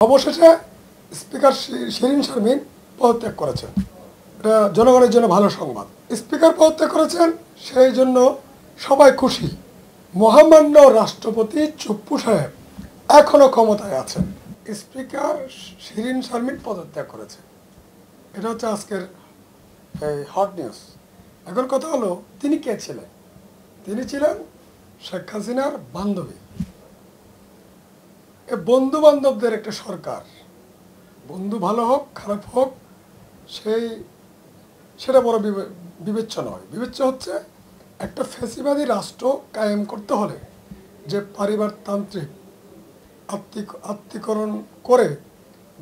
অবশেষে স্পিকার শিরীন শারমিন পদত্যাগ করেছেন। এটা জনগণের জন্য ভালো সংবাদ। স্পিকার পদত্যাগ করেছেন, সেই জন্য সবাই খুশি। মহামান্য রাষ্ট্রপতি চুপ্পু সাহেব এখনো ক্ষমতায় আছেন। স্পিকার শিরীন শারমিন পদত্যাগ করেছেন, এটা হচ্ছে আজকের এই হট নিউজ। এখন কথা হলো, তিনি কে ছিলেন? তিনি ছিলেন শেখ হাসিনার বান্ধবী। বন্ধু বান্ধবদের একটা সরকার, বন্ধু ভালো হোক খারাপ হোক সেটা বড় বিবেচ্য নয়। বিবেচ্য হচ্ছে একটা ফ্যাসিবাদী রাষ্ট্র কায়েম করতে হলে যে পারিবারতান্ত্রিক আত্মীকরণ করে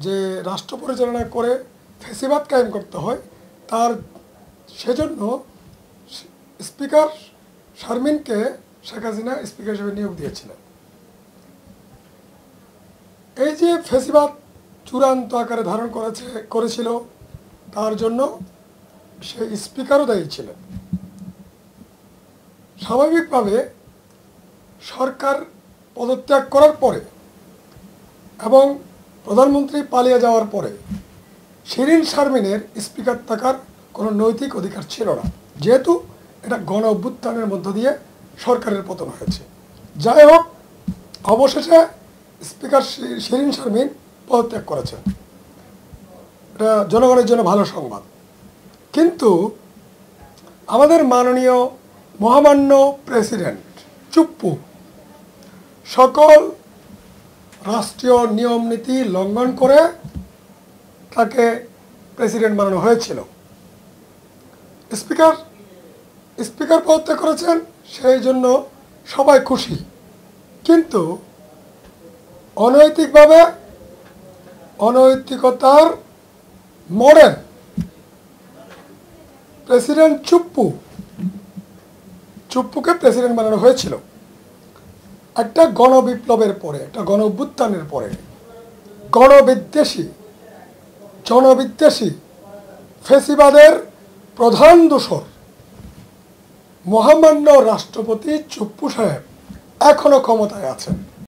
যে রাষ্ট্র পরিচালনা করে ফ্যাসিবাদ কায়েম করতে হয়, তার সেজন্য স্পিকার শারমিনকে শেখ হাসিনা স্পিকার হিসেবে নিয়োগ দিয়েছিলেন। এই যে ফ্যাসিবাদ চূড়ান্ত আকারে ধারণ করেছিল, তার জন্য সে স্পিকারও দায়ী ছিলেন। স্বাভাবিকভাবে সরকার পদত্যাগ করার পরে এবং প্রধানমন্ত্রী পালিয়ে যাওয়ার পরে শিরীন শারমিনের স্পিকার থাকার কোনো নৈতিক অধিকার ছিল না, যেহেতু এটা গণ অভ্যুত্থানের মধ্য দিয়ে সরকারের পতন হয়েছে। যাই হোক, অবশেষে স্পিকার শিরীন শারমিন পদত্যাগ করেছেন, এটা জনগণের জন্য ভালো সংবাদ। কিন্তু আমাদের মাননীয় মহামান্য প্রেসিডেন্ট চুপ্পু সকল রাষ্ট্রীয় নিয়ম নীতি লঙ্ঘন করে তাকে প্রেসিডেন্ট বানানো হয়েছিল। স্পিকার পদত্যাগ করেছেন, সেই জন্য সবাই খুশি। কিন্তু অনৈতিকতার মডেল প্রেসিডেন্ট চুপ্পুকে প্রেসিডেন্ট বানানো হয়েছিল। একটা গণবিপ্লবের পরে, একটা গণ অভ্যুত্থানের পরে জনবিদ্বেষী ফ্যাসিবাদের প্রধান দোসর মহামান্য রাষ্ট্রপতি চুপ্পু সাহেব এখনো ক্ষমতায় আছেন।